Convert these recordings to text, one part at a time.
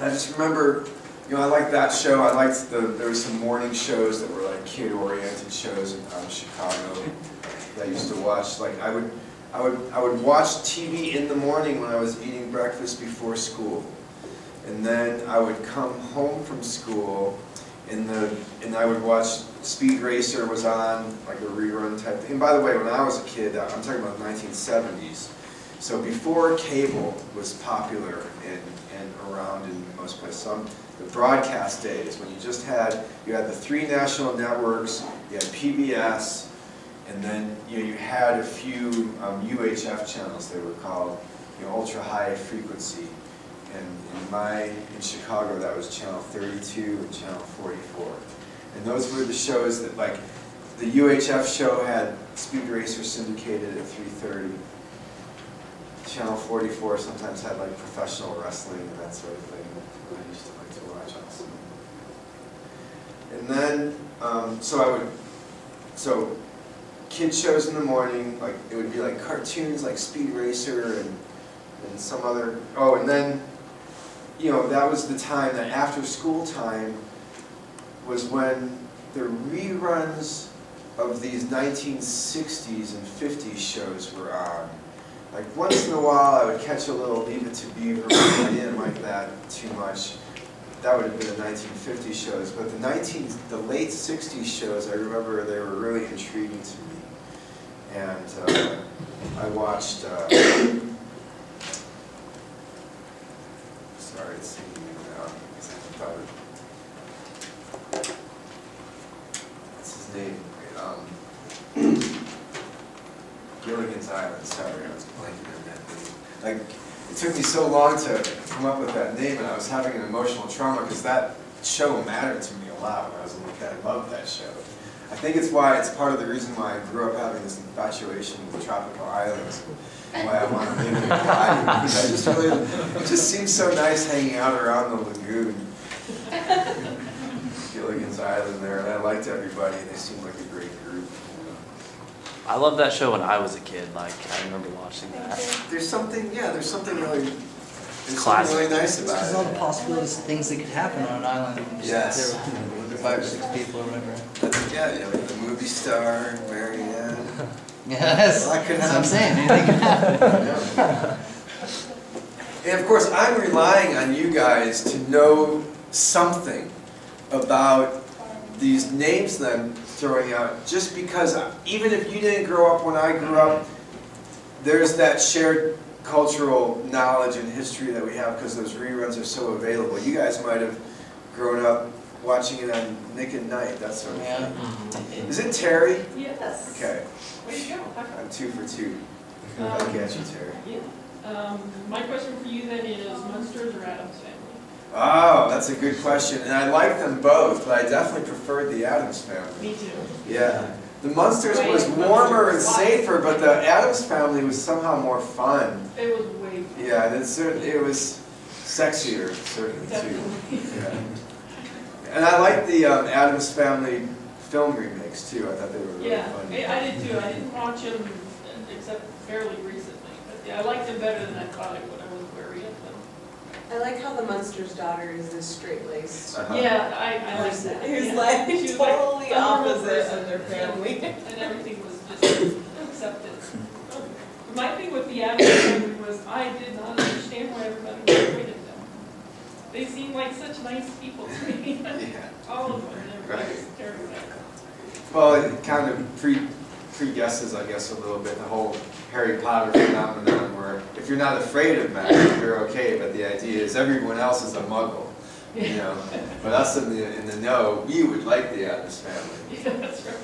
I just remember, you know, I liked that show. I liked there were some morning shows that were like kid-oriented shows in Chicago that I used to watch. Like I would watch TV in the morning when I was eating breakfast before school, and then I would come home from school, and I would watch Speed Racer was on, like a rerun type thing. And by the way, when I was a kid, I'm talking about the 1970s. So before cable was popular and around in most places, the broadcast days when you had the 3 national networks, you had PBS, and then you had a few UHF channels. They were called ultra high frequency, and in Chicago that was channel 32 and channel 44, and those were the shows that, like, the UHF show had Speed Racer syndicated at 3:30. Channel 44 sometimes had like professional wrestling and that sort of thing that I used to like to watch also. And then, so kid shows in the morning, like it would be like cartoons like Speed Racer and some other, and then, that was the time, that after school time was when the reruns of these 1960s and 50s shows were on. Like once in a while I would catch a little Leave It to Beaver, but I didn't like that too much. That would have been the 1950s shows, but the late 60s shows, I remember they were really intriguing to me. And I watched, sorry, it's singing me now. What's his name? Gilligan's Island, sorry, I was blanking on that name. Like, it took me so long to come up with that name, and I was having an emotional trauma because that show mattered to me a lot when I was a little kid. I loved that show. I think it's part of the reason why I grew up having this infatuation with tropical islands, why I want to live in Hawaii, because it just seems so nice hanging out around the lagoon. Gilligan's Island there, and I liked everybody. They seemed like a great group. I loved that show when I was a kid. Like, I remember watching that. There's something really nice about it. There's all the possibilities of things that could happen on an island. Yes. There were 5 or 6 people or whatever. Like the movie star, Marianne. Yes, well, that's what I'm saying. Anything could happen. And of course, I'm relying on you guys to know something about these names that I'm throwing out, just because even if you didn't grow up when I grew up, there's that shared cultural knowledge and history that we have because those reruns are so available. You guys might have grown up watching it on Nick at Night, that sort of thing. Is it Terry? Yes. Okay. There you go. I'm 2 for 2. I'll get you, Terry. Yeah. My question for you then is Munsters or Addams Family? Oh, that's a good question. And I like them both, but I definitely preferred the Addams Family. Me too. Yeah. The Munsters was warmer and safer, but the Addams Family was somehow more fun. It was way fun. Yeah, and it was sexier, certainly, too. Yeah. And I liked the Addams Family film remakes, too. I thought they were really fun. Yeah, I did too. I didn't watch them except fairly recently. But yeah, I liked them better than I thought I would. I was wary of them. I like how the Munster's daughter is this straight-laced. Yeah, I like that. Who's like She was totally like, opposite of their family. And everything was just accepted. My thing with the Addams Family was I did not understand why everybody was afraid of them. They seemed like such nice people to me. All of them. Everybody was terrified. Well, it kind of pre-guesses, I guess, a little bit the whole Harry Potter phenomenon where if you're not afraid of magic, you're okay, but the idea is everyone else is a muggle, But us in the know, we would like the Addams Family. Yeah, that's right.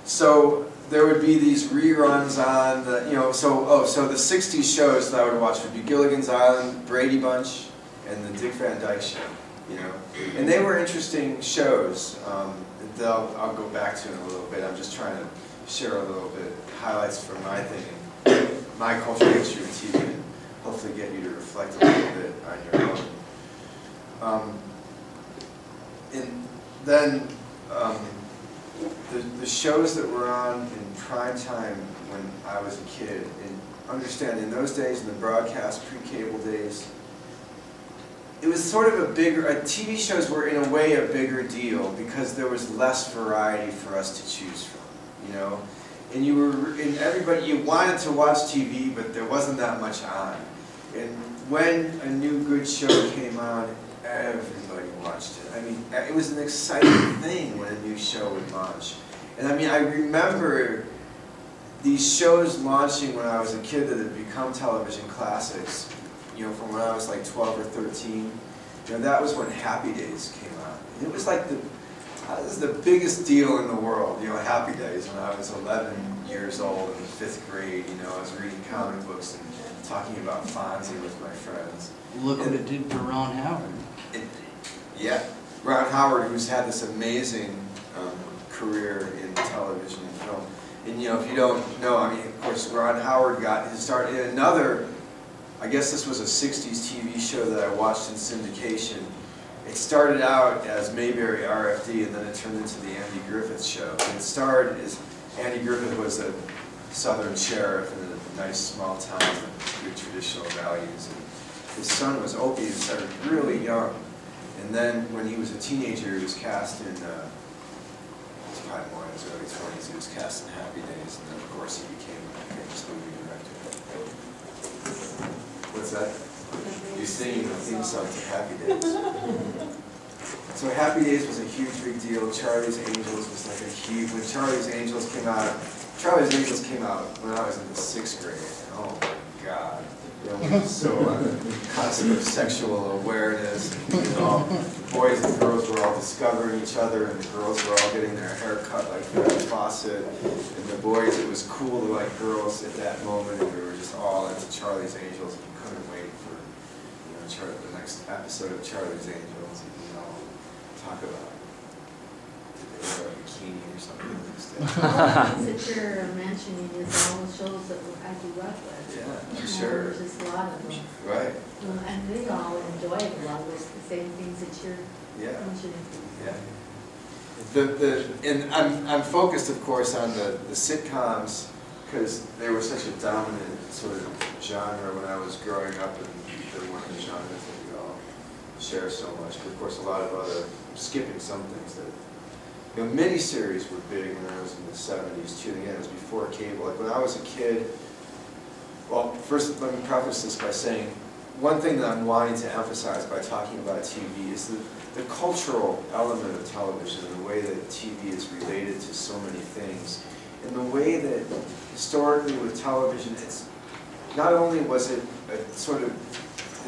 So there would be these reruns on the, so the 60s shows that I would watch would be Gilligan's Island, Brady Bunch, and the Dick Van Dyke Show, And they were interesting shows. I'll go back to in a little bit. I'm just trying to share a little bit highlights from my thinking, my cultural history of TV, and hopefully get you to reflect a little bit on your own. And then the shows that were on in prime time when I was a kid understand, in those days, in the broadcast, pre-cable days, it was sort of a bigger, TV shows were in a way a bigger deal because there was less variety for us to choose from, you know? And everybody, you wanted to watch TV, but there wasn't that much on. And when a new good show came on, everybody watched it. I mean, it was an exciting thing when a new show would launch. And I mean, I remember these shows launching when I was a kid that had become television classics, you know, from when I was like 12 or 13. You know, that was when Happy Days came out. And it was like it was the biggest deal in the world, you know, Happy Days, when I was 11 years old in the 5th grade. You know, I was reading comic books and talking about Fonzie with my friends. Look what it did for Ron Howard. Yeah, Ron Howard, who's had this amazing career in television and film. And you know, if you don't know, I mean, of course, Ron Howard got his start in another, I guess this was a 60s TV show that I watched in syndication. It started out as Mayberry RFD, and then it turned into the Andy Griffith Show. And it started as Andy Griffith was a Southern sheriff in a nice small town with good traditional values. And his son was Opie, and started really young. And then when he was a teenager, he was cast in, he's probably more in his early 20s, he was cast in Happy Days. And then, of course, he became a famous movie director. What's that? You're singing the theme song to Happy Days. So Happy Days was a huge big deal. Charlie's Angels was like a huge, when Charlie's Angels came out when I was in the 6th grade. And oh my God. You know, so concept of sexual awareness, you know, boys and girls were all discovering each other, and the girls were all getting their hair cut like Farrah Fawcett, and the boys, it was cool to like girls at that moment, and we were just all into Charlie's Angels, and we couldn't wait for, you know, the next episode of Charlie's Angels, and you know, talk about did they wear a bikini or something the next day. All the things that you're mentioning is all the shows that I grew up with. Yeah, I'm sure. There's just a lot of them. Right. And we all enjoyed a lot of the same things that you're mentioning. Yeah. And I'm focused, of course, on the sitcoms because they were such a dominant sort of genre when I was growing up, and they're one of the genres that we all share so much. But of course, a lot of other, I'm skipping some things that, you know, miniseries were big when I was in the 70s too. Again, it was before cable. Like when I was a kid, well, first let me preface this by saying one thing that I'm wanting to emphasize by talking about TV is the cultural element of television, and the way that TV is related to so many things. And the way that historically with television, it's not only was it a sort of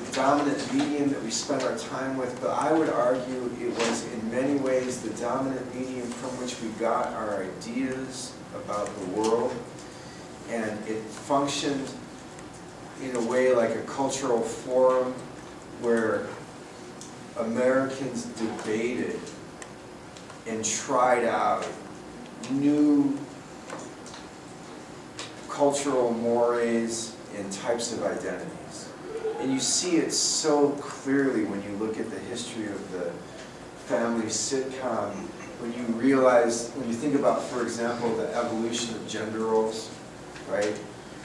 the dominant medium that we spent our time with, but I would argue it was in many ways the dominant medium from which we got our ideas about the world. And it functioned in a way like a cultural forum where Americans debated and tried out new cultural mores and types of identities. And you see it so clearly when you look at the history of the family sitcom, when you realize, when you think about, for example, the evolution of gender roles, right?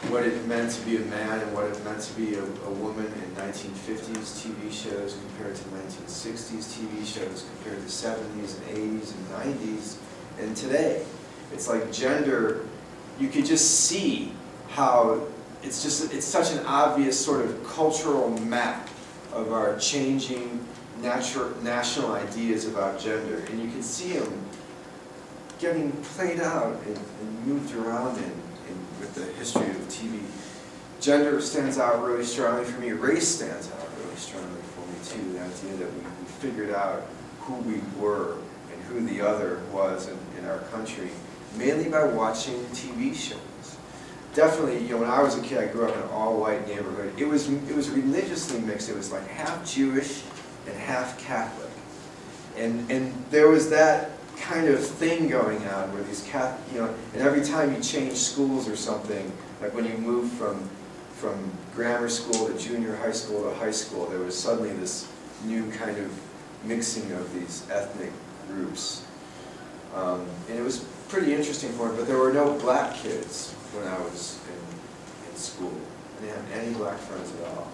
What it meant to be a man and what it meant to be a woman in 1950s TV shows compared to 1960s TV shows compared to 70s and 80s and 90s and today. It's like gender, you could just see how it's such an obvious sort of cultural map of our changing national ideas about gender. And you can see them getting played out and moved around with the history of TV. Gender stands out really strongly for me. Race stands out really strongly for me too. The idea that we figured out who we were and who the other was in our country, mainly by watching TV shows. Definitely, you know, when I was a kid, I grew up in an all-white neighborhood. It was religiously mixed. It was like half Jewish and half Catholic, and there was that kind of thing going on where these you know, and every time you change schools or something, like when you moved from grammar school to junior high school to high school, there was suddenly this new kind of mixing of these ethnic groups, and it was pretty interesting for me. But there were no black kids when I was in school. I didn't have any black friends at all.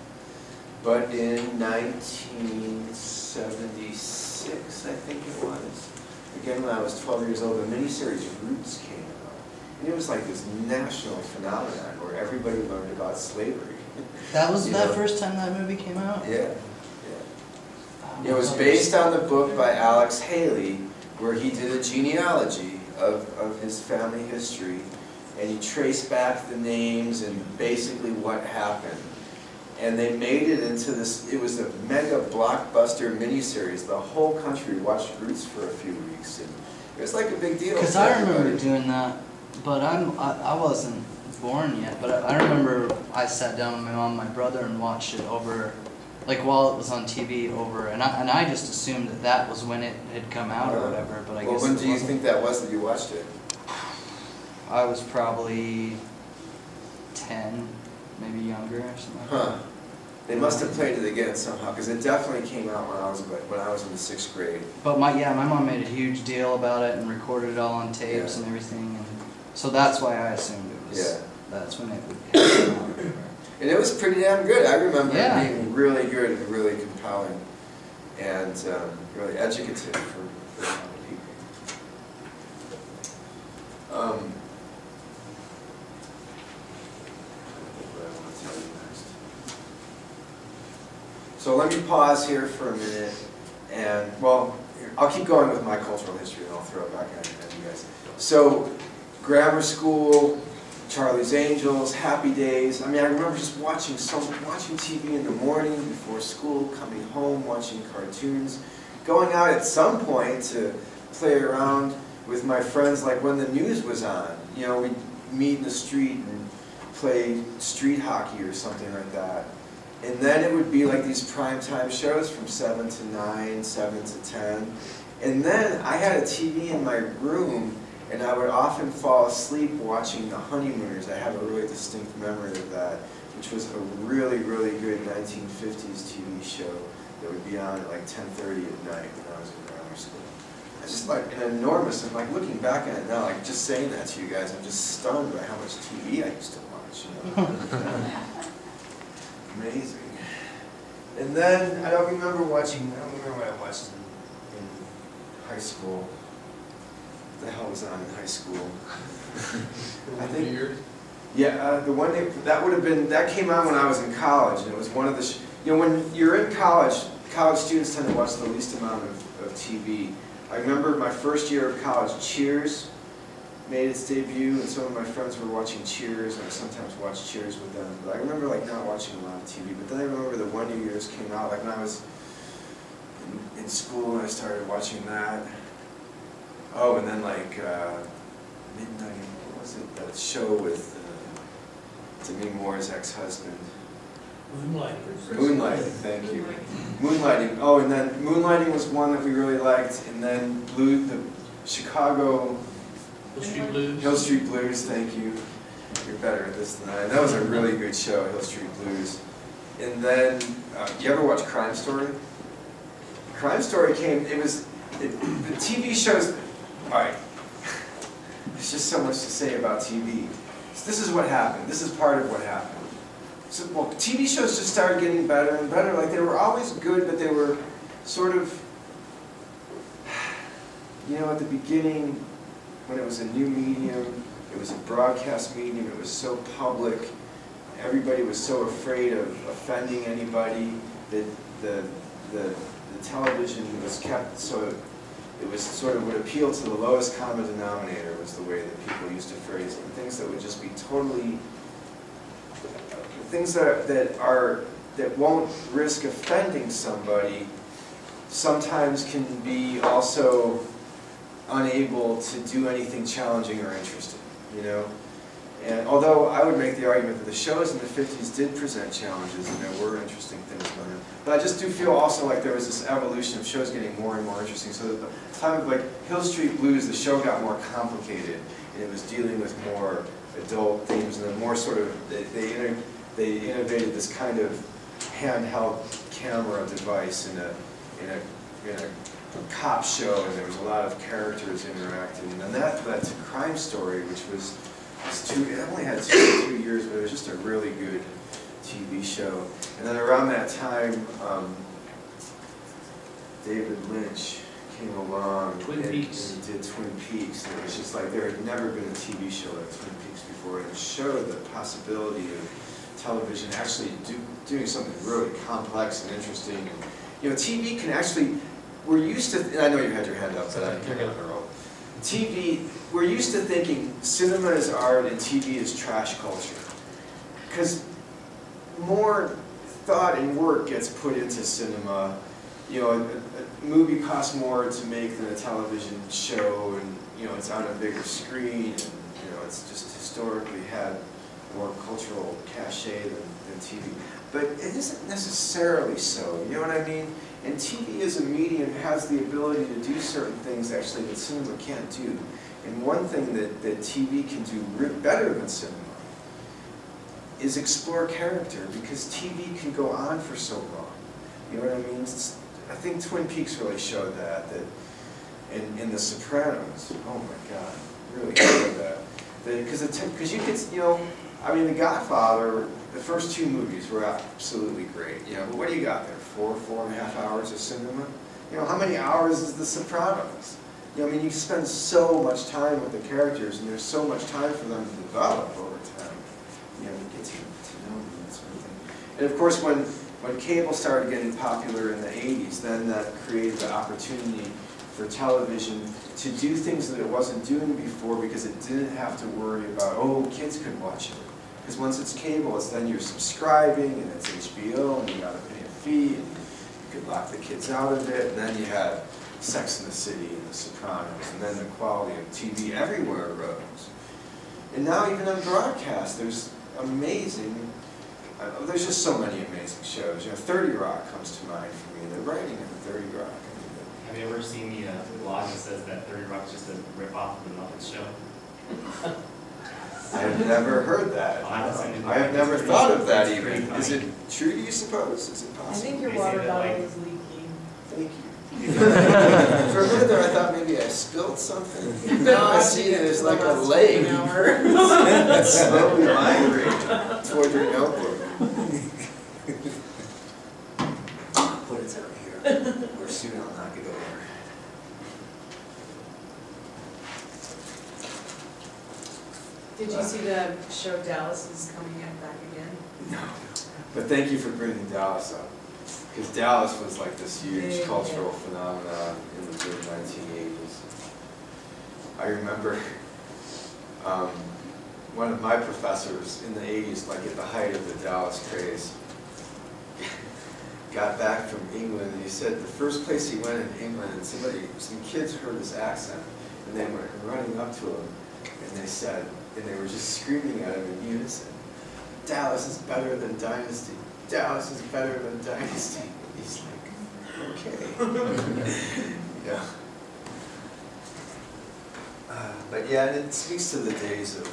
But in 1976, I think it was, again when I was 12 years old, the miniseries Roots came out. And it was like this national phenomenon where everybody learned about slavery. That was You that know? first time that movie came out? Yeah, yeah. It was based on the book by Alex Haley, where he did a genealogy of his family history, and he traced back the names and basically what happened. And they made it into this, it was a mega blockbuster miniseries. The whole country watched Roots for a few weeks, and it was like a big deal. Because I remember doing that, but I wasn't born yet, but I remember I sat down with my mom and my brother and watched it over, like while it was on TV over, and I just assumed that was when it had come out or whatever, but I guess. Well, when do you wasn't. think that was that you watched it? I was probably 10, maybe younger or something like that. Huh. They must have played it again somehow, because it definitely came out when I was in the 6th grade. But my mom made a huge deal about it and recorded it all on tapes and everything, and so that's why I assumed it was. Yeah. That's when it would come out. And it was pretty damn good. I remember Yeah. it being really good and really compelling and really educative for a lot of people. What I want to tell you next. So let me pause here for a minute, and well, I'll keep going with my cultural history, and I'll throw it back at you guys. So, grammar school, Charlie's Angels, Happy Days. I mean, I remember just watching TV in the morning before school, coming home, watching cartoons, going out at some point to play around with my friends, like when the news was on. You know, we'd meet in the street and play street hockey or something like that. And then it would be like these primetime shows from 7 to 9, 7 to 10. And then I had a TV in my room, and I would often fall asleep watching The Honeymooners. I have a really distinct memory of that, which was a really, really good 1950s TV show that would be on at like 10:30 at night when I was in grammar school. It's just like an enormous, and like looking back at it now, like just saying that to you guys, I'm just stunned by how much TV I used to watch. You know? Amazing. And then I don't remember what I watched in high school. The hell was on in high school? I think. Yeah, the one that came out when I was in college, and it was one of the. You know, when you're in college students tend to watch the least amount of TV. I remember my first year of college, Cheers made its debut, and some of my friends were watching Cheers, and I sometimes watched Cheers with them. But I remember like not watching a lot of TV. But then I remember the Wonder Years came out, like when I was in school, and I started watching that. Oh, and then like Midnight, what was it? That show with Demi Moore's ex-husband. Moonlighting, thank you. Moonlighting. Oh, and then Moonlighting was one that we really liked, and then the Chicago Hill Street Blues. Thank you. You're better at this than I am. That was a really good show, Hill Street Blues. And then, you ever watch Crime Story? Crime Story came. The TV shows. All right, there's just so much to say about TV. So this is what happened. This is part of what happened. So, well, TV shows just started getting better and better. Like, they were always good, but they were sort of, you know, at the beginning, when it was a new medium, it was a broadcast medium, it was so public, everybody was so afraid of offending anybody, that the television was kept so it was sort of would appeal to the lowest common denominator, was the way that people used to phrase it. Things that would just be totally, things that won't risk offending somebody, sometimes can be also unable to do anything challenging or interesting, you know? And although I would make the argument that the shows in the 50s did present challenges and there were interesting things going on, but I just do feel also like there was this evolution of shows getting more and more interesting. So at the time of like Hill Street Blues, the show got more complicated, and it was dealing with more adult themes, and then more sort of, they innovated this kind of handheld camera device in a cop show, and there was a lot of characters interacting, and then that led to Crime Story, which was it only had 2 years, but it was just a really good TV show. And then around that time, David Lynch came along and did Twin Peaks. And it was just like there had never been a TV show like Twin Peaks before. And it showed the possibility of television actually doing something really complex and interesting. And, you know, TV can actually, we're used to, and I know you had your hand up, but I'm going to roll. TV, we're used to thinking cinema is art and TV is trash culture. Because more thought and work gets put into cinema. You know, a movie costs more to make than a television show, and you know, it's on a bigger screen, and you know, it's just historically had more cultural cachet than TV. But it isn't necessarily so, you know what I mean? And TV as a medium has the ability to do certain things actually that cinema can't do. And one thing that TV can do better than cinema is explore character, because TV can go on for so long. You know what I mean? I think Twin Peaks really showed that in The Sopranos, oh my God, really showed that. Because you could, you know, I mean, The Godfather, the first 2 movies were absolutely great, you know, but what do you got there, 4.5 hours of cinema? You know, how many hours is The Sopranos? You know, I mean, you spend so much time with the characters, and there's so much time for them to develop over time. You know, to get to know them, that sort of thing. And of course, when cable started getting popular in the 80s, then that created the opportunity for television to do things that it wasn't doing before, because it didn't have to worry about, oh, kids could watch it. Because once it's cable, it's then you're subscribing, and it's HBO, and you gotta pay a fee, and you could lock the kids out of it, and then you had Sex and the City and The Sopranos, and then the quality of TV everywhere rose. And now even on broadcast, there's amazing, there's just so many amazing shows. You know, 30 Rock comes to mind for me. The writing in 30 Rock. Have you ever seen the blog that says that 30 Rock is just a rip-off of the Muppets show? I have never heard that. I have never thought of that even. Is it true, do you suppose? Is it possible? I think your water bottle is leaking. Thank you. For a minute there, I thought maybe I spilled something. Now I see there's like a leg that's slowly migrating toward your notebook. I'll put it over here, or soon I'll knock it over. Did you see the show Dallas is coming back again? No, but thank you for bringing Dallas up. Because Dallas was like this huge cultural phenomenon in the mid-1980s. I remember one of my professors in the 80s, like at the height of the Dallas craze, got back from England, and he said the first place he went in England, and some kids heard his accent, and they were running up to him, and they said, and they were just screaming at him in unison, "Dallas is better than Dynasty. Dallas is better than Dynasty." He's like, okay. Yeah. But yeah, and it speaks to the days of,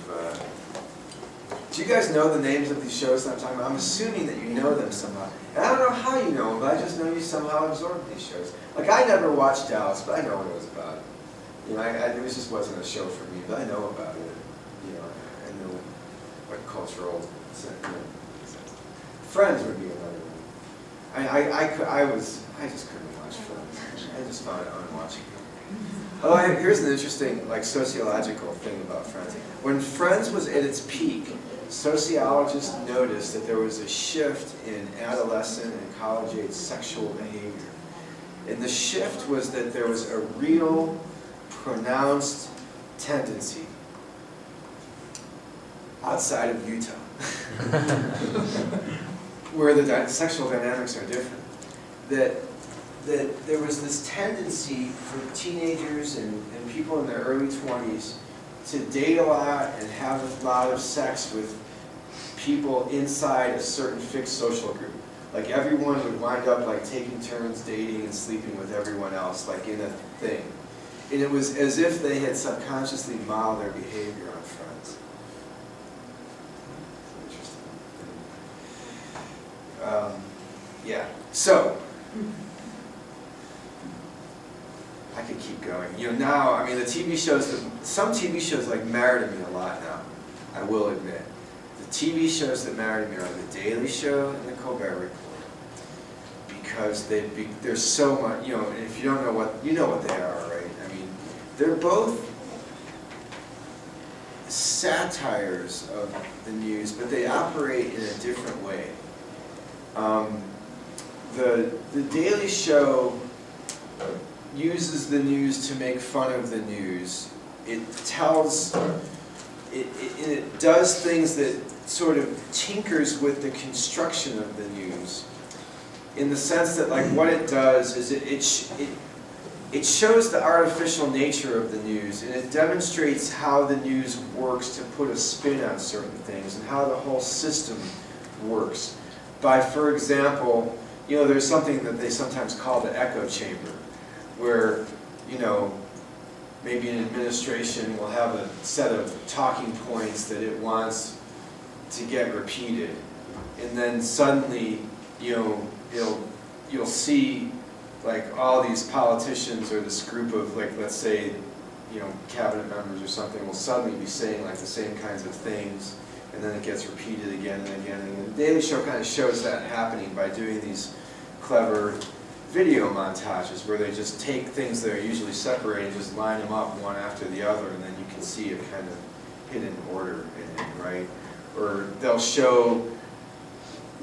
do you guys know the names of these shows that I'm talking about? I'm assuming that you know them somehow. And I don't know how you know them, but I just know you somehow absorbed these shows. Like, I never watched Dallas, but I know what it was about. You know, it just wasn't a show for me, but I know about it. You know, I know what cultural, you know, Friends would be another one. I just couldn't watch Friends. I just found it unwatchable. Oh, here's an interesting, like, sociological thing about Friends. When Friends was at its peak, sociologists noticed that there was a shift in adolescent and college-age sexual behavior. And the shift was that there was a real, pronounced tendency outside of Utah, where the sexual dynamics are different, that there was this tendency for teenagers and people in their early 20s to date a lot and have a lot of sex with people inside a certain fixed social group. Like, everyone would wind up like taking turns dating and sleeping with everyone else, like in a thing. And it was as if they had subconsciously modeled their behavior on Friends. Interesting. Yeah, so I could keep going. You know, now, I mean, the TV shows, some TV shows like marry me a lot now. I will admit. The TV shows that matter to me are The Daily Show and The Colbert Report, because there's so much, you know, and if you don't know what, you know what they are, right? I mean, they're both satires of the news, but they operate in a different way. The Daily Show uses the news to make fun of the news. It tells, it does things that sort of tinkers with the construction of the news, in the sense that, like, what it does is it shows the artificial nature of the news, and it demonstrates how the news works to put a spin on certain things, and how the whole system works. By, for example, you know, there's something that they sometimes call the echo chamber, where, you know, maybe an administration will have a set of talking points that it wants to get repeated, and then suddenly, you know, you'll see, like, all these politicians or this group of, like, let's say, you know, cabinet members or something will suddenly be saying, like, the same kinds of things, and then it gets repeated again and again. And the Daily Show kind of shows that happening by doing these clever video montages where they just take things that are usually separated, just line them up one after the other, and then you can see a kind of hidden order in it, right? Or they'll show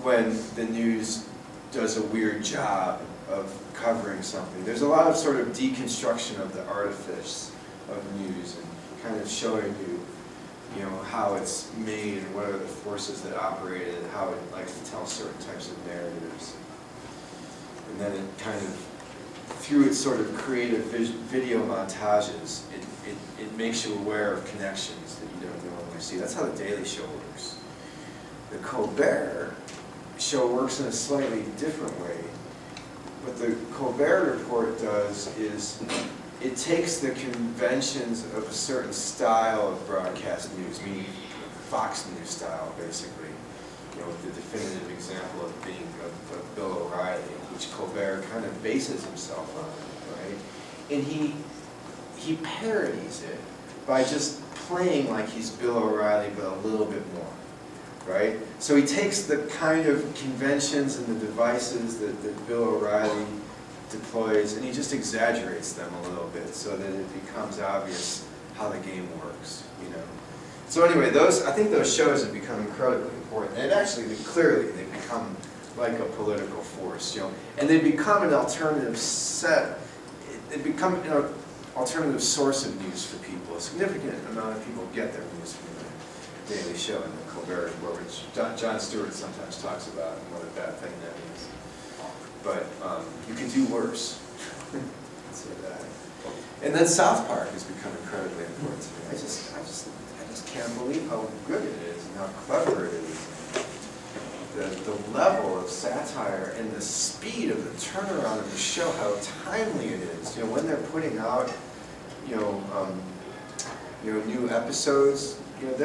when the news does a weird job of covering something. There's a lot of sort of deconstruction of the artifice of news, and kind of showing you, you know, how it's made and what are the forces that operate it, and how it likes to tell certain types of narratives. And then it kind of, through its sort of creative video montages, it makes you aware of connections that you don't normally see. That's how the Daily Show works. The Colbert Show works in a slightly different way. What the Colbert Report does is it takes the conventions of a certain style of broadcast news, meaning Fox News style, basically. You know, with the definitive example of being of Bill O'Reilly, which Colbert kind of bases himself on, right? And he parodies it by just playing like he's Bill O'Reilly, but a little bit more, right? So he takes the kind of conventions and the devices that Bill O'Reilly deploys, and he just exaggerates them a little bit so that it becomes obvious how the game works, you know. So anyway, I think those shows have become incredibly important. And actually, clearly, they've become like a political force, you know. And they become an alternative set. They become an alternative source of news for people. A significant amount of people get their news from the Daily Show and the Colbert Report, which Jon Stewart sometimes talks about, and what a bad thing that is. But you can do worse. Say that. And then South Park has become incredibly important to me. I just can't believe how good it is and how clever it is. The level of satire and the speed of the turnaround of the show, how timely it is. You know, when they're putting out, new episodes, you know,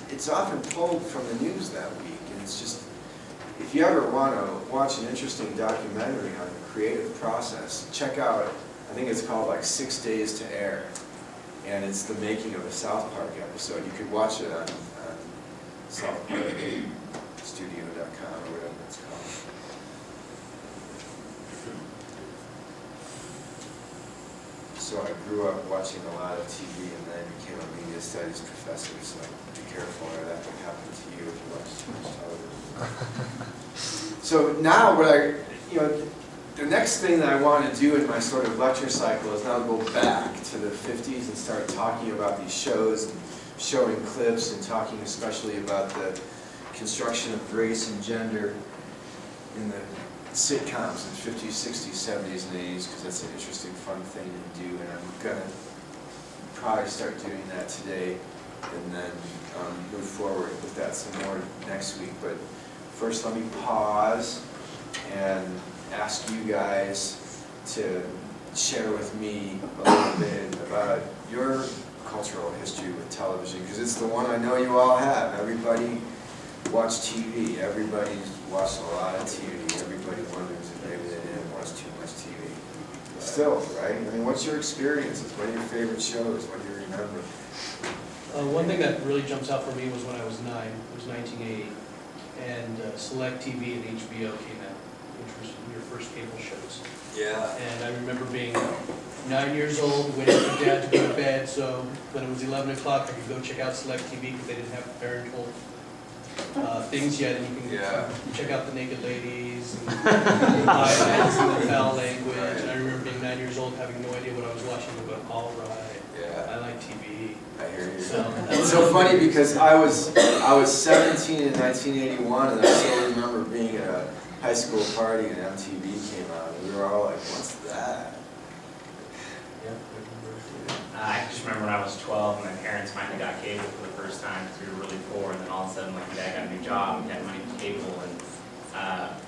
it's often pulled from the news that week, and it's just, if you ever want to watch an interesting documentary on the creative process, check out, I think it's called like 6 Days to Air, and it's the making of a South Park episode. You could watch it on southparkstudio.com or whatever it's called. So I grew up watching a lot of TV, and then I became a media studies professor, so be careful or that could happen to you if you watch too much television. So now the next thing that I want to do in my sort of lecture cycle is now go back to the 50s and start talking about these shows and showing clips and talking especially about the construction of race and gender in the sitcoms in the 50s, 60s, 70s, and 80s, because that's an interesting, fun thing to do, and I'm going to probably start doing that today and then move forward with that some more next week. But first, let me pause and ask you guys to share with me a little bit about your cultural history with television, because it's the one I know you all have. Everybody watched TV. Everybody's watched a lot of TV. Everybody wonders if maybe they didn't watch too much TV. Still, right? I mean, what's your experiences? What are your favorite shows? What do you remember? One thing that really jumps out for me was when I was 9, it was 1980, and Select TV and HBO came out, which was your first cable shows. Yeah. And I remember being 9 years old, waiting for Dad to go to bed, so when it was 11 o'clock, I could go check out Select TV because they didn't have parental things yet, and you can check out the naked ladies and violence and the foul language. And I remember being 9 years old, having no idea what I was watching, but all right, I like TV. I hear you. So, It's so funny because I was 17 in 1981, and I still remember being at a high school party and MTV came out, and we were all like, "What's that?" I just remember when I was 12 and my parents finally got cable for the first time because we were really poor, and then all of a sudden, like, my dad got a new job, we had money for cable, and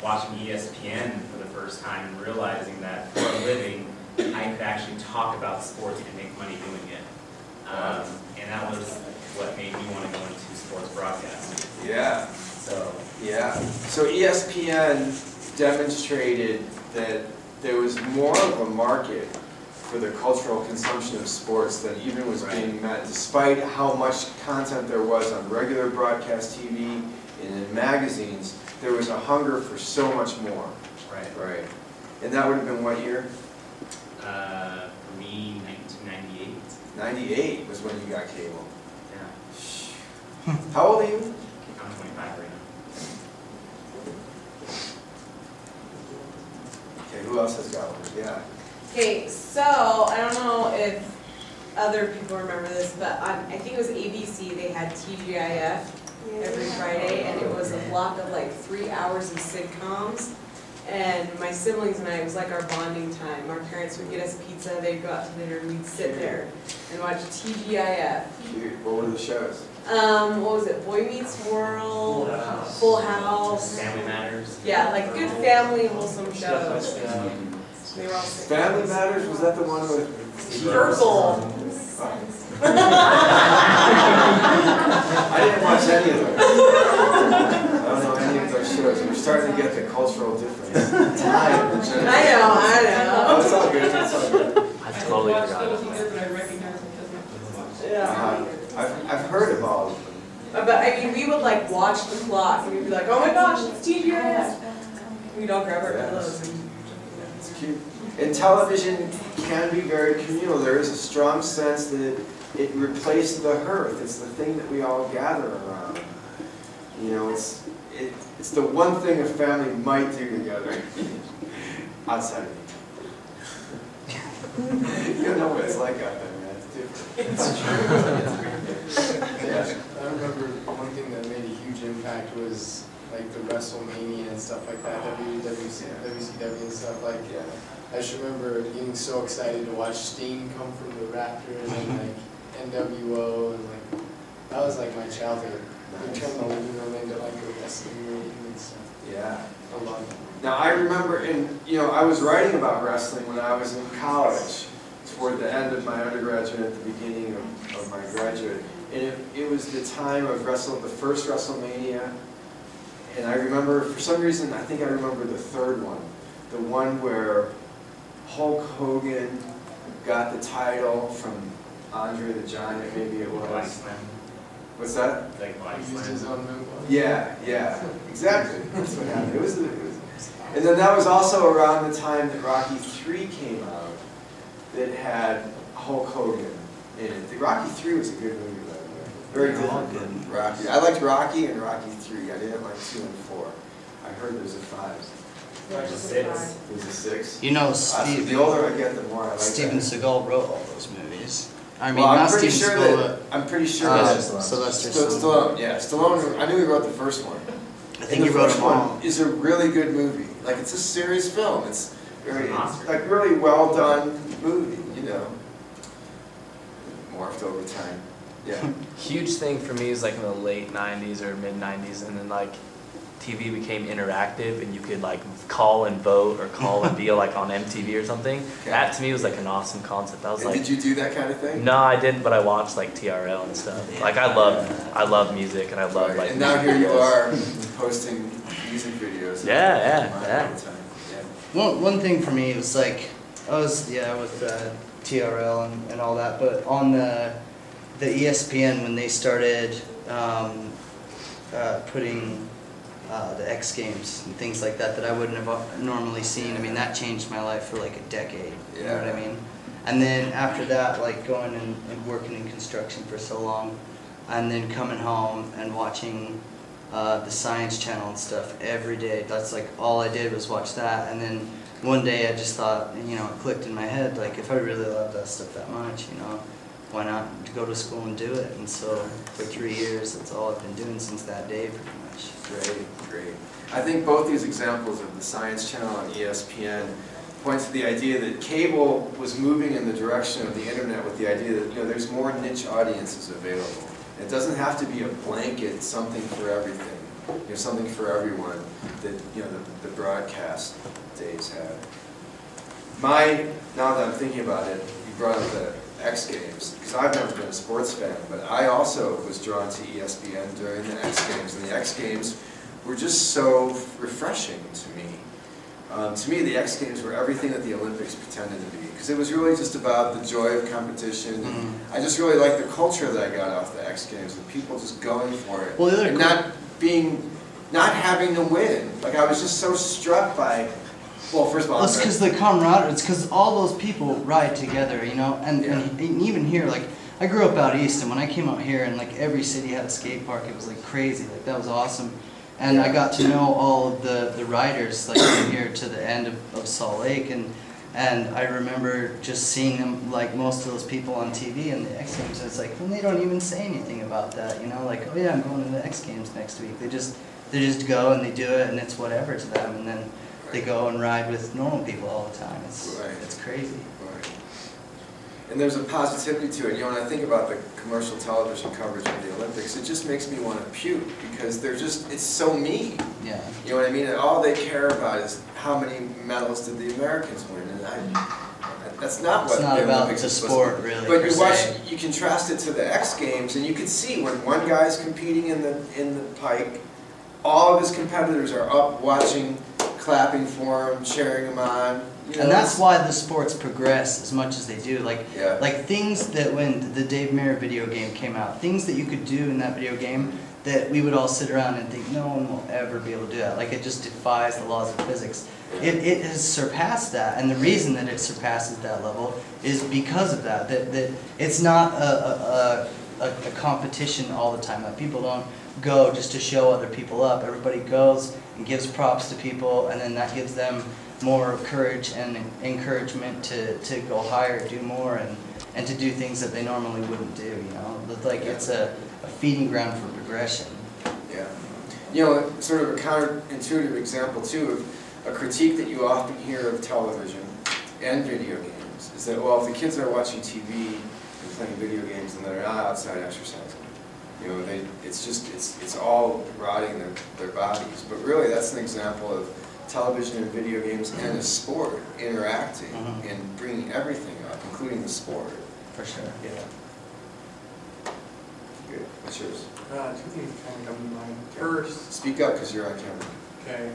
watching ESPN for the first time and realizing that for a living, I could actually talk about sports and make money doing it. And that was what made me want to go into sports broadcasting. Yeah. So So ESPN demonstrated that there was more of a market for the cultural consumption of sports than even was being met, despite how much content there was on regular broadcast TV and in magazines. There was a hunger for so much more. Right. And that would have been what year? For me, 1998. 98 was when you got cable. Yeah. How old are you? I'm 25 right now. Okay, who else has got one? Yeah. Okay, so I don't know if other people remember this, but I think it was ABC, they had TGIF every Friday, and it was a block of like 3 hours of sitcoms. And my siblings and I, it was like our bonding time. Our parents would get us pizza, they'd go out to dinner, and we'd sit there and watch TGIF. Cute. What were the shows? What was it? Boy Meets World, Full House. Family Matters. Yeah, like good family, wholesome shows. They were all Family Matters, was that the one with Purple. I didn't watch any of those. I don't know any of those shows. We're starting to get the cultural difference. I know. Oh, it's all good. It's all good. I totally watched forgot. those either, but I recognize them because my kids watched them. Yeah. I've heard of all of them. But I mean, we would like watch the clock and we'd be like, oh my gosh, it's TGIF. We'd all grab our pillows and. It's cute. And television can be very communal. There is a strong sense that it replaced the hearth. It's the thing that we all gather around. You know, it's the one thing a family might do together outside of each other. You don't know what it's like out there, man. It's different. It's true. Yeah. I remember one thing that made a huge impact was like the WrestleMania and stuff like that, WCW and stuff like. Yeah. I just remember getting so excited to watch Sting come from the Raptors and like NWO and like that was like my childhood. They turned the living room into like a wrestling ring and stuff. Yeah. I love it. Now I remember, and I was writing about wrestling when I was in college, toward the end of my undergraduate, at the beginning of my graduate, and it was the time of the first WrestleMania, and I remember, for some reason, I think I remember the third one, the one where Hulk Hogan got the title from Andre the Giant, maybe it Body was. Slam. What's that? Like Body He used Slam. his own move. Yeah, exactly. That's what happened. It was, and then that was also around the time that Rocky III came out, that had Hulk Hogan in it. Rocky III was a good movie, by the way. Very different than Rocky. I liked Rocky and Rocky III. I didn't like 2 and 4. I heard there's a 5. There's a 6. There's a 6. You know, So the older I get, the more I like Steven that. Seagal wrote all those movies. I mean, Well, not Steven Seagal, I'm pretty sure but that Sylvester Stallone. Yeah, Stallone. I knew he wrote the first one. I think he wrote them all. one is a really good movie. Like, it's a serious film. It's like really well done movie. Morphed over time. Yeah. Huge thing for me is like in the late 90s or mid 90s, and then like TV became interactive and you could like call and vote or call and be like on MTV or something. Okay. That to me was like an awesome concept. I was And like, did you do that kind of thing? no, I didn't, but I watched like TRL and stuff. Like I love music and I love like. And now here you are posting music videos. Yeah. All the time. Yeah. One thing for me was like, I was with TRL and all that, but on the the ESPN, when they started putting the X Games and things like that I wouldn't have normally seen. I mean, that changed my life for like a decade. You know what I mean? And then after that, like going and working in construction for so long, and then coming home and watching the Science Channel and stuff every day. That's like all I did was watch that. And then one day I just thought, you know, it clicked in my head, like if I really love that stuff that much, you know, why not go to school and do it? And so for 3 years, that's all I've been doing since that day, pretty much. Great. I think both these examples of the Science Channel and ESPN point to the idea that cable was moving in the direction of the internet with the idea that, you know, there's more niche audiences available. It doesn't have to be a blanket something for everything, you know, something for everyone that, you know, the broadcast days had. Now that I'm thinking about it, you brought up the X Games, because I've never been a sports fan, but I also was drawn to ESPN during the X Games, and the X Games were just so refreshing to me. To me, the X Games were everything that the Olympics pretended to be, because it was really just about the joy of competition. I just really liked the culture that I got off the X Games, with people just going for it, and not having to win. Like, I was just so struck by, well, first of all, it's because the camaraderie. It's because all those people ride together, you know. And even here, like, I grew up out east, and when I came out here, and like every city had a skate park, it was like crazy. Like, that was awesome. And I got to know all of the riders, like from here to the end of Salt Lake, and I remember just seeing them, like most of those people on TV and the X Games. It's like, well, they don't even say anything about that, you know. Like, oh yeah, I'm going to the X Games next week. They just go and they do it, and it's whatever to them, and then they go and ride with normal people all the time. It's crazy. Right. And there's a positivity to it. You know, when I think about the commercial television coverage of the Olympics, it just makes me want to puke, because it's so mean. Yeah. You know what I mean? And all they care about is how many medals did the Americans win, and that's not what the Olympics is supposed to be. Really, but you contrast it to the X Games, and you can see when one guy's competing in the pike, all of his competitors are up watching, clapping for him, cheering him on. You know, and that's why the sports progress as much as they do. Like things that when the Dave Mirra video game came out, things that you could do in that video game that we would all sit around and think no one will ever be able to do that. Like, it just defies the laws of physics. It has surpassed that, and the reason that it surpasses that level is because of that. That it's not a competition all the time. That people don't go just to show other people up. Everybody goes and gives props to people, and then that gives them more courage and encouragement to go higher, do more, and to do things that they normally wouldn't do, you know? Like, it's a feeding ground for progression. Yeah. You know, sort of a counterintuitive example, too, of a critique that you often hear of television and video games is that, well, if the kids are watching TV and playing video games, then they're not outside exercising. You know, it's all rotting their bodies. But really, that's an example of television and video games and a sport interacting and bringing everything up, including the sport. For sure. Yeah. Good. What's yours? Two things kind of come to mind. First, speak up because you're on camera. Okay.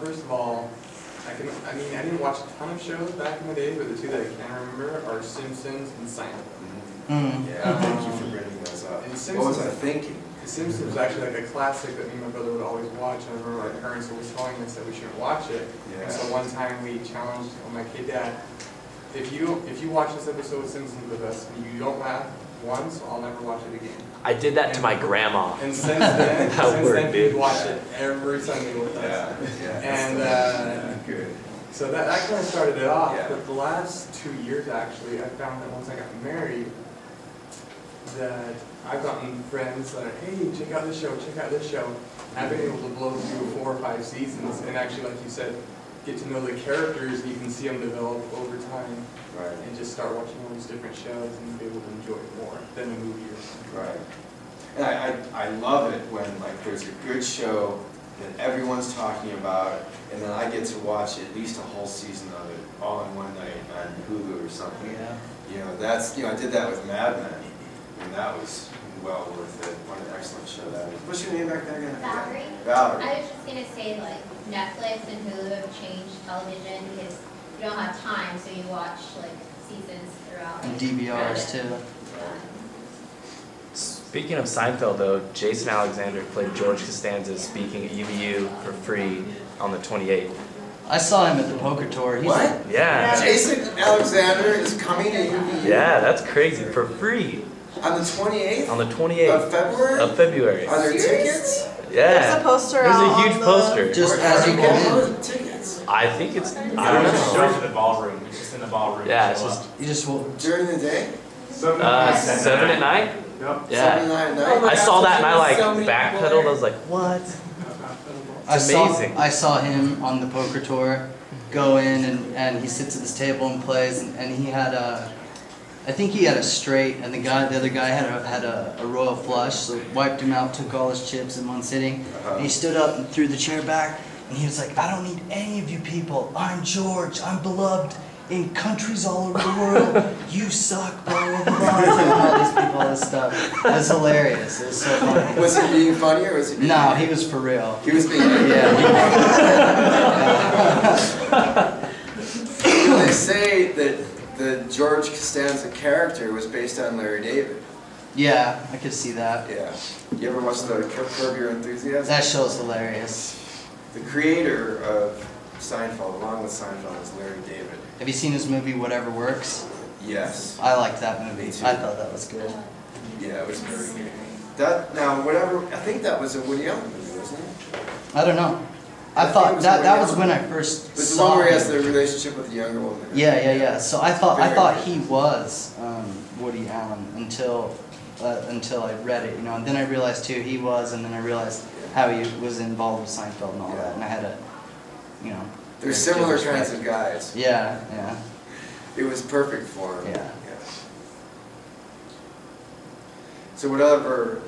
First of all, I didn't watch a ton of shows back in the day, but the two that I can remember are Simpsons and Seinfeld. Yeah, thank you for bringing those up. What was I thinking? The Simpsons was actually like a classic that me and my brother would always watch, and I remember my parents always telling us that we shouldn't watch it. Yeah. And so one time we challenged my kid, Dad, if you watch this episode of Simpsons with us and you don't laugh once, I'll never watch it again. I did that to my grandma. And since then, we'd watch it every Sunday with us. And good. So that kind of started it off. But the last 2 years, actually, I found that once I got married, that I've gotten friends that are, hey, check out this show, check out this show. And I've been able to blow through 4 or 5 seasons, and actually, like you said, get to know the characters, and you can see them develop over time. Right. And just start watching all these different shows and be able to enjoy it more than a movie or something. Right. And I love it when, like, there's a good show that everyone's talking about, and then I get to watch at least a whole season of it all in one night on Hulu or something. Yeah. You know, I did that with Mad Men, and that was well worth it. What an excellent show that is. What's your name back there again? Valerie. Valerie. I was just going to say, like, Netflix and Hulu have changed television because you don't have time, so you watch, like, seasons throughout. And DVRs, too. Speaking of Seinfeld, though, Jason Alexander played George Costanza speaking at UVU for free on the 28th. I saw him at the poker tour. He's What? Yeah. Jason Alexander is coming to UVU? Yeah, that's crazy. For free. On the 28th? On the 28th. Of February? Of February. Are there tickets? Yeah. There's a poster There's out a huge on the- poster. just as you get in. Tickets? I think it's, I I don't don't just know. go to the ballroom, it's just in the ballroom. Yeah, it's Show just, up. You just will. During the day? 7 at night? Yep. 7 Yeah. to 9 at Oh night? my I saw gosh, that and I there's so like many backpedaled. people I was like, what? amazing. I saw him on the poker tour go in and he sits at this table and plays and he had I think he had a straight and the other guy had a royal flush, so wiped him out, took all his chips in one sitting. And he stood up and threw the chair back and he was like, I don't need any of you people. I'm George. I'm beloved in countries all over the world. You suck, blah, blah, blah. He's like, all these people, all this stuff. It was hilarious. It was so funny. Was he being funny or was he being No, he was for real. He was being Yeah. They say that the George Costanza character was based on Larry David. Yeah, I could see that. Yeah. You ever watch the Curb Your Enthusiasm? That show's hilarious. The creator of Seinfeld, along with Seinfeld, is Larry David. Have you seen his movie Whatever Works? Yes. I liked that movie. Me too. I thought that was good. Yeah, it was very good. That now whatever I think that was a Woody Allen movie, wasn't it? I don't know. I I think it thought was that Woody was Allen. when I first It was the saw one where he him. has the relationship with the younger woman. Yeah. So I thought Very he was Woody Allen until I read it, and then I realized too he was, and then I realized how he was involved with Seinfeld and all that, and I had They're similar kinds of guys. Yeah. It was perfect for him. Yeah. So what other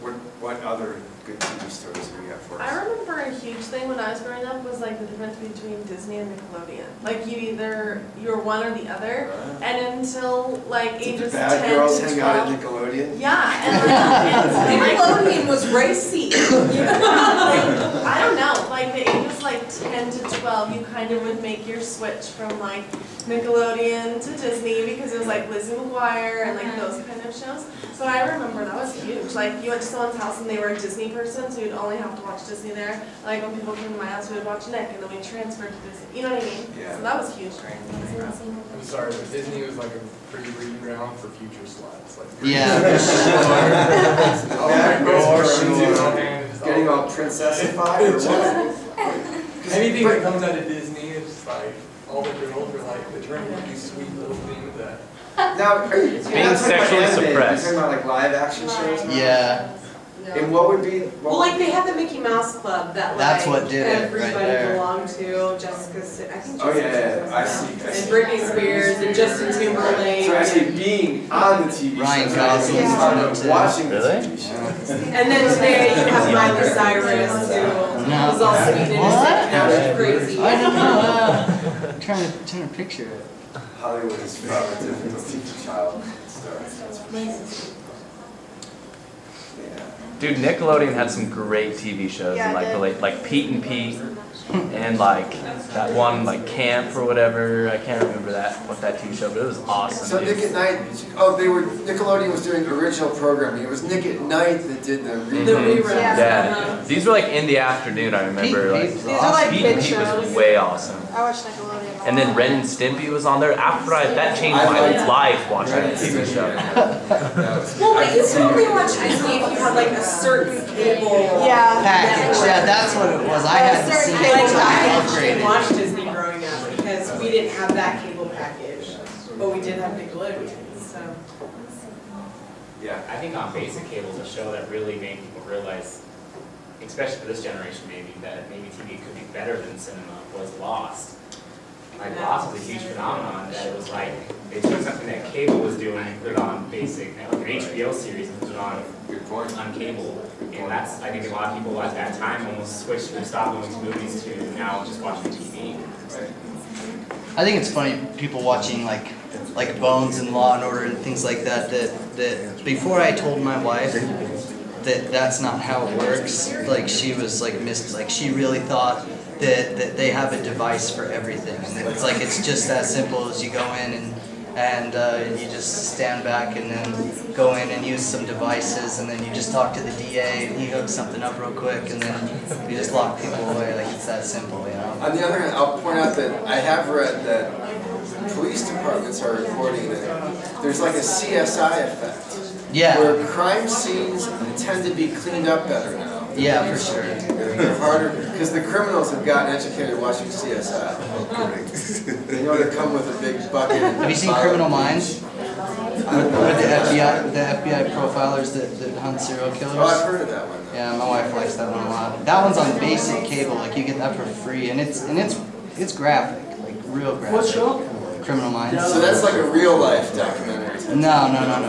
good TV stories have we got for us? I remember a huge thing when I was growing up was like the difference between Disney and Nickelodeon. Like you're one or the other, and until like Did the ages bad 10 girls to hang 12. out at Nickelodeon? Yeah, and like, Nickelodeon was racy. I don't know, like the ages like 10 to 12, you kind of would make your switch from like Nickelodeon to Disney because it was like Lizzie McGuire and like those kind of shows. So I remember that was huge. Like you went to someone's house and they were a Disney person, so you'd only have to watch Disney there. Like when people came to my house, we would watch Nick, and then we transferred to Disney. You know what I mean? Yeah. So that was huge during my era. I'm sorry, but Disney was like a free breeding ground for future sluts. Like, Yeah, for sure. Bad girls For were sure. getting all princessified or what? anything that comes out of Disney is just like, all the girls are like, they're trying to do sweet little things that. Now, are you It's you're being not talking about sexually anime, suppressed. You're talking about like live action shows now? Yeah. And what would be? Well, like they had the Mickey Mouse Club that That's like what did it right everybody there. belonged to. Jessica, I think. Oh Jessica yeah, I Simpson. see. And Britney Spears and Justin Timberlake. So actually being on the TV Ryan show, Gosling's yeah. on it too. Watching the Really? TV show. And then today you have Miley Cyrus who was all sweet and innocent, now she's crazy. I don't know. I'm trying to picture it. Hollywood is forever difficult to teach a child. Dude, Nickelodeon had some great TV shows Yeah, in like it the did. late, like Pete and Pete, and like that one like Camp or whatever. I can't remember what that TV show, but it was awesome. So dude. Nick at Night, Nickelodeon was doing original programming. It was Nick at Night that did the Mhm. reruns. Yeah, these were like in the afternoon. I remember Pete and like Pete was These are like Pete and kid Pete was shows. way awesome. I watched Nickelodeon. And then Ren and Stimpy was on there. After that changed my life watching that TV show. Well, but you could only watch Disney if you had like a certain cable. Yeah. Package. Yeah, that's what it was. I had to see it. Like until I I actually upgraded. watched Disney growing up because we didn't have that cable package, but we did have Nickelodeon. So Yeah. I think on basic cable, the show that really made people realize, especially for this generation maybe, that maybe TV could be better than cinema was Lost. Like Lost was a huge phenomenon that it was like, they took something that cable was doing and put it on basic, like an HBO series and put it on cable. And that's, I think a lot of people at that time almost switched from stop going to movies to now just watching TV. I think it's funny people watching like Bones and Law and Order and things like that. That before I told my wife that that's not how it works. Like she was like she really thought that they have a device for everything, and it's like it's just as simple as you go in and you just stand back and then go in and use some devices, and then you just talk to the DA and he hooks something up real quick, and then you just lock people away. Like, it's that simple, you know? On the other hand, I'll point out that I have read that police departments are reporting that there's like a CSI effect. Yeah. Where crime scenes tend to be cleaned up better now. Yeah, for sure. They're harder, because the criminals have gotten educated watching CSI. They know to come with a big bucket. Have you seen Criminal Minds? With the FBI profilers that hunt serial killers? Oh, I've heard of that one. Yeah, my wife likes that one a lot. That one's on basic cable, like you get that for free, and it's graphic, like real graphic. What show? Criminal Minds. So that's like a real life documentary. No,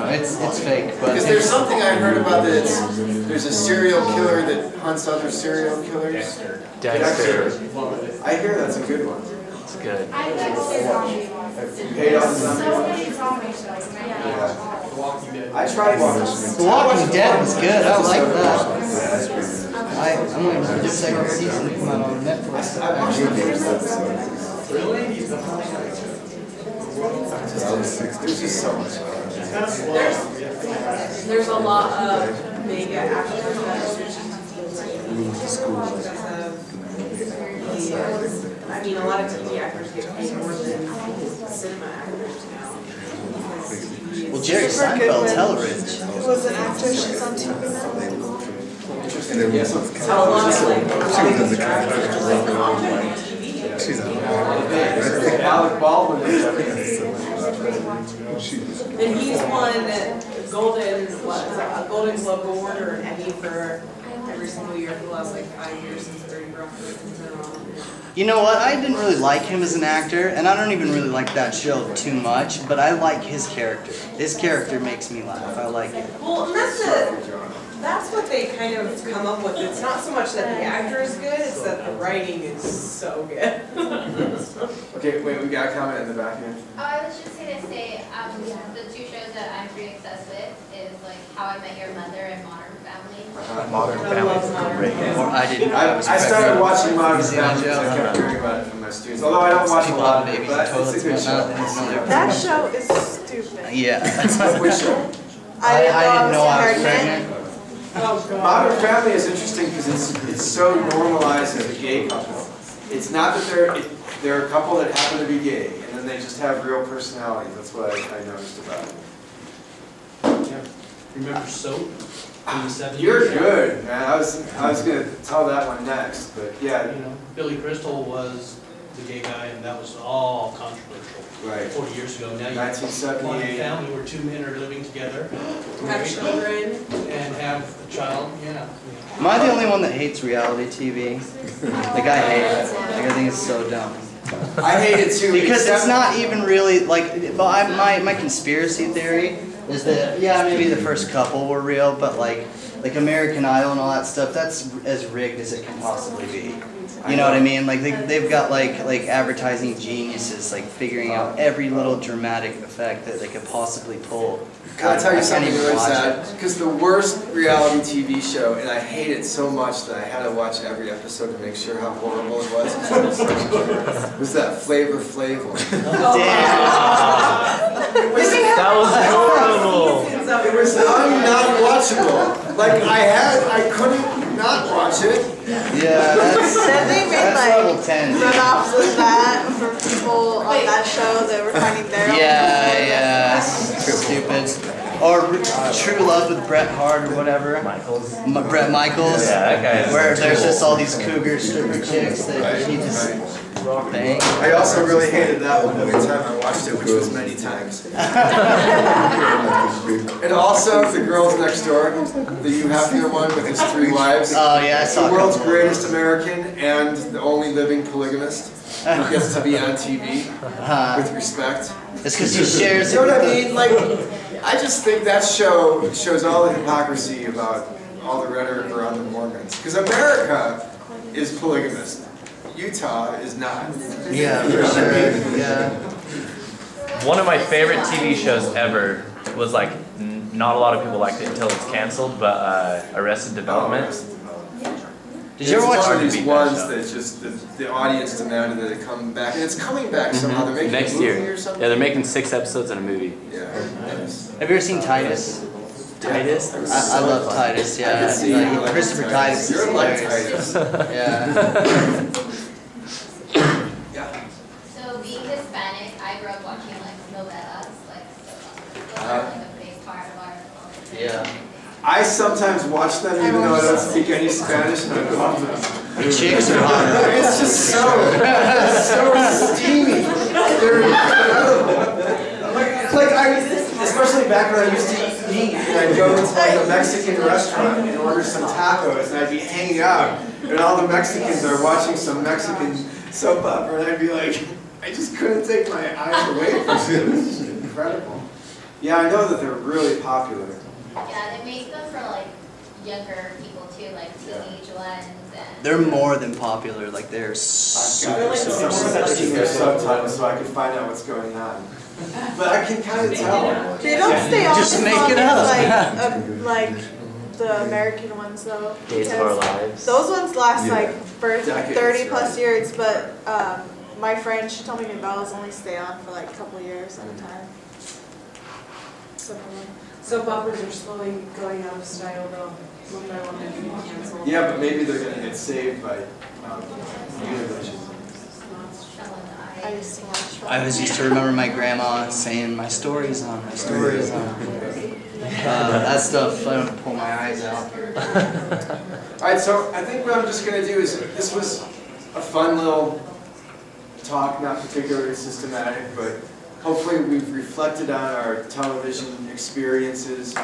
it's fake. But because there's something I heard about that there's a serial killer that hunts other serial killers. Dexter. I hear that's a good one. It's good. You hate on something? Yeah. I tried watching The Walking Dead was good. I like that. I'm waiting for the second season to come out on Netflix. I watched the first episode. There's just so much. There's a lot of mega actors that are switching to TV. I mean, a lot of TV actors get paid more than cinema actors now. Well, Jerry Seinfeld's hella rich. Was an actress, she's on TV now. How long is like? She's Alec Baldwin. And he's won a Golden Globe Award or an Emmy for every single year for the last like 5 years since 30 Rock. You know what? I didn't really like him as an actor, and I don't even really like that show too much, but I like his character. His character makes me laugh. I like it. Well, and that's what they kind of come up with. It's not so much that the actor is good, it's that the writing is so good. Okay, wait, we got a comment in the back here. Oh, I was just gonna say, the two shows that I'm pretty obsessed with is like How I Met Your Mother and Modern Family. Modern Family is great. Or I started watching Modern Family because I kept hearing about it from my students. Although I don't watch a lot of it, but it's a good show. That show is stupid. Yeah. Which show? I didn't know I was pregnant. Oh, God. Modern Family is interesting because it's so normalized as a gay couple. It's not that they're a couple that happen to be gay, and then they just have real personalities. That's what I noticed about it. Yeah. Remember Soap in the 70s? You're good, man. I was gonna tell that one next, but yeah. You know, Billy Crystal was the gay guy, and that was all controversial. Right. 40 years ago. Now you have 1978. one family where two men are living together. Have children. And have a child, yeah. Am I the only one that hates reality TV? Like, I hate it. Like, I think it's so dumb. I hate it too. Because it's not even really, like, my conspiracy theory is that, yeah, maybe the first couple were real, but like American Idol and all that stuff, that's as rigged as it can possibly be. You know what I mean? Like they've got like advertising geniuses like figuring out every little dramatic effect that they could possibly pull. Can I tell you something really sad? Because the worst reality TV show, and I hate it so much that I had to watch every episode to make sure how horrible it was, was that Flavor Flav one. That was horrible. It was not watchable. Like I couldn't not watch it. Yeah, that's They made level like 10. runoffs of that for people on that show that were finding their own. Yeah, stupid. Or True Love with Bret Hart or whatever. Michaels. Bret Michaels. Yeah, that guy is where there's cool. just all these cougar stripper chicks that he just bang. I also really hated that one every time I watched it, which was many times. And also The Girls Next Door, the You Happier one with his 3 wives. Oh yeah, I saw the world's greatest American and the only living polygamist who gets to be on TV with respect. It's because he shares You it. know what I mean? Like, I just think that show shows all the hypocrisy about all the rhetoric around the Mormons. Because America is polygamist. Utah is not. Yeah, for sure. Yeah. One of my favorite TV shows ever was like, not a lot of people liked it until it's canceled, but Arrested Development. Did you ever watch It's one of the these Beat ones Show? that just, the audience demanded that it come back, and it's coming back somehow, they're making Next a movie year. or something? Yeah, they're making 6 episodes in a movie. Yeah. Have you ever seen Titus? Titus? Yeah. I love Titus, I yeah. can see you like Christopher Titus is You're like hilarious. Titus. Yeah. So being Hispanic, I grew up watching like novelas, like those are like a big part of our culture. Yeah. I sometimes watch them even though I don't speak any Spanish, and I love them. The chicks are hotter. It's just so steamy. They're incredible. Like especially back when I used to eat meat, and I'd go into like a Mexican restaurant and order some tacos, and I'd be hanging out, and all the Mexicans are watching some Mexican soap opera, and I'd be like, I just couldn't take my eyes away from it. It was just incredible. Yeah, I know that they're really popular. Yeah, they make them for like younger people too, like teenage ones and. They're more than popular, like they're I've super, got super, their subtitles so I can find out what's going on. But I can kind of tell. They don't stay on Just as make long it as up. like the American ones though. Days of Our because Lives. Those ones last Yeah. like for Decades, 30 plus right. years, but my friend, she told me novellas only stay on for like a couple years at a time. Some of them. Soap operas are slowly going out of style though, one by one they're being canceled. Yeah, but maybe they're going to get saved by Univision. I used to watch. I always used to remember my grandma saying, my story's on, my story's on. That stuff, I don't pull my eyes out. Alright, so I think what I'm just going to do is, this was a fun little talk, not particularly systematic, but hopefully we've reflected on our television experiences.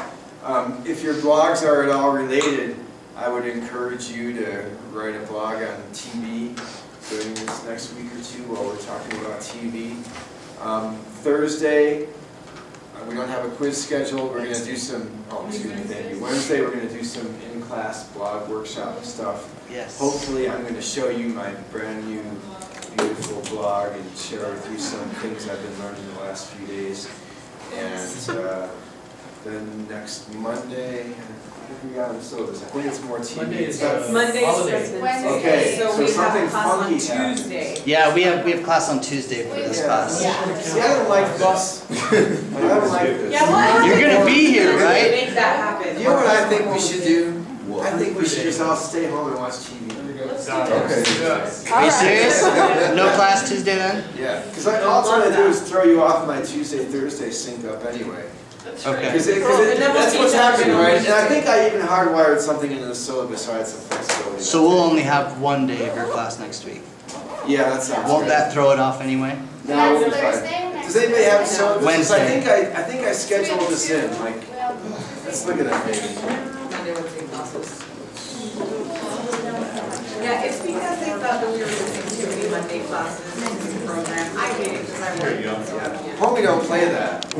If your blogs are at all related, I would encourage you to write a blog on TV during this next week or two while we're talking about TV. Thursday, we don't have a quiz scheduled. We're going to do some, thank you. Wednesday, we're going to do some in-class blog workshop stuff. Yes. Hopefully, I'm going to show you my brand new, beautiful blog and share with you some things I've been learning the last few days. And then next Monday, what do we got on the syllabus? I think it's more TV. Monday is, Monday is holiday. President's Day, Okay, so so we have something a class on funky happened. Tuesday. Yeah, we have class on Tuesday for this class. See, I don't like this. I don't like this. Yeah, what? You're gonna be here, right? Make that happen. You know what I think we should do? I think we should just all stay home and watch TV. Let's do that. Are you serious? No class Tuesday then? Yeah, because all I'm trying to do is throw you off my Tuesday, Thursday sync up anyway. Okay. Because that's what's happening, right? And I think I even hardwired something into the syllabus so I had some flexibility. So we'll only have one day of your class next week. Yeah, that sounds Won't great. that throw it off anyway? No, we'll be That's fine. Thursday or next Does anybody have a syllabus? Wednesday. I think I scheduled this in, like, let's look at that maybe. Monday, Wednesday classes. Yeah, it's because they thought that we were missing too many Monday classes in the program. I did it because I worked. Homie don't play that.